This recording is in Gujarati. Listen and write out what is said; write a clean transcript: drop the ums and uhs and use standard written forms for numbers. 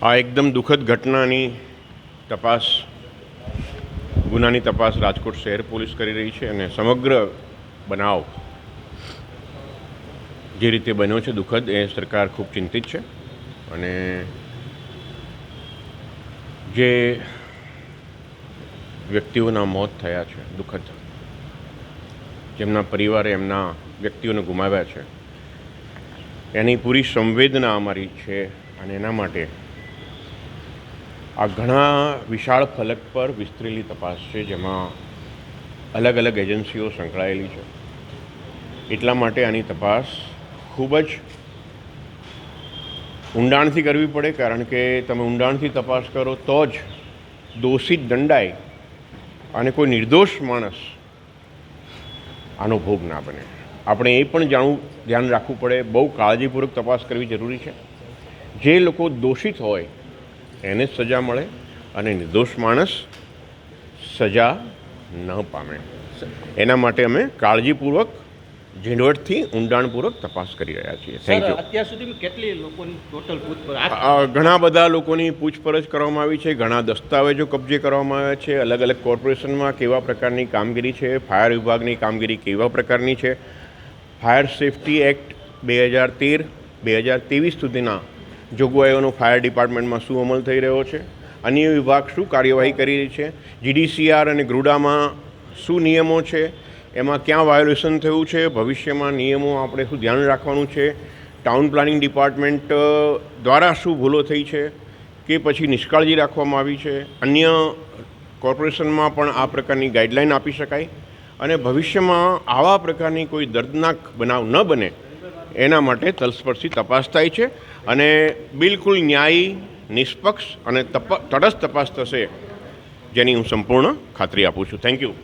આ એકદમ દુઃખદ ઘટનાની તપાસ ગુનાની તપાસ રાજકોટ શહેર પોલીસ કરી રહી છે અને સમગ્ર બનાવ જે રીતે બન્યો છે દુઃખદ એ સરકાર ખૂબ ચિંતિત છે અને જે વ્યક્તિઓના મોત થયા છે દુઃખદ, જેમના પરિવારે એમના વ્યક્તિઓને ગુમાવ્યા છે એની પૂરી સંવેદના અમારી છે અને એના માટે આ ઘણા વિશાળ ફલક પર વિસ્તરેલી તપાસ છે જેમાં અલગ અલગ એજન્સીઓ સંકળાયેલી છે. એટલા માટે આની તપાસ ખૂબ જ ઊંડાણથી કરવી પડે, કારણ કે તમે ઊંડાણથી તપાસ કરો તો જ દોષિત દંડાય અને કોઈ નિર્દોષ માણસ આનો ભોગ ના બને. આપણે એ પણ ધ્યાન રાખવું પડે, બહુ કાળજીપૂર્વક તપાસ કરવી જરૂરી છે. જે લોકો દોષિત હોય એને જ સજા મળે અને નિર્દોષ માણસ સજા ન પામે. એના માટે અમે કાળજીપૂર્વક ઝીણવટથી ઊંડાણપૂર્વક તપાસ કરી રહ્યા છીએ. Thank you. અત્યાર સુધી કેટલી લોકોની ટોટલ પૂછપરછ? ઘણા બધા લોકોની પૂછપરછ કરવામાં આવી છે, ઘણા દસ્તાવેજો કબજે કરવામાં આવ્યા છે. અલગ અલગ કોર્પોરેશનમાં કેવા પ્રકારની કામગીરી છે, ફાયર વિભાગની કામગીરી કેવા પ્રકારની છે, ફાયર સેફ્ટી એક્ટ 2013-2023 સુધીના જોગવાઈઓનો ફાયર ડિપાર્ટમેન્ટમાં શું અમલ થઈ રહ્યો છે, અન્ય વિભાગ શું કાર્યવાહી કરી રહી છે, GDCR અને ગ્રુડામાં શું નિયમો છે, એમાં ક્યાં વાયોલેશન થયું છે, ભવિષ્યમાં નિયમો આપણે શું ધ્યાન રાખવાનું છે, ટાઉન પ્લાનિંગ ડિપાર્ટમેન્ટ દ્વારા શું ભૂલો થઈ છે કે પછી નિષ્કાળજી રાખવામાં આવી છે, અન્ય કોર્પોરેશનમાં પણ આ પ્રકારની ગાઈડલાઈન આપી શકાય અને ભવિષ્યમાં આવા પ્રકારની કોઈ દર્દનાક બનાવ ન બને એના માટે તલસ્પર્શી તપાસ થાય છે અને બિલકુલ ન્યાયી, નિષ્પક્ષ અને તટસ્થ તપાસ થશે જેની હું સંપૂર્ણ ખાતરી આપું છું. Thank you.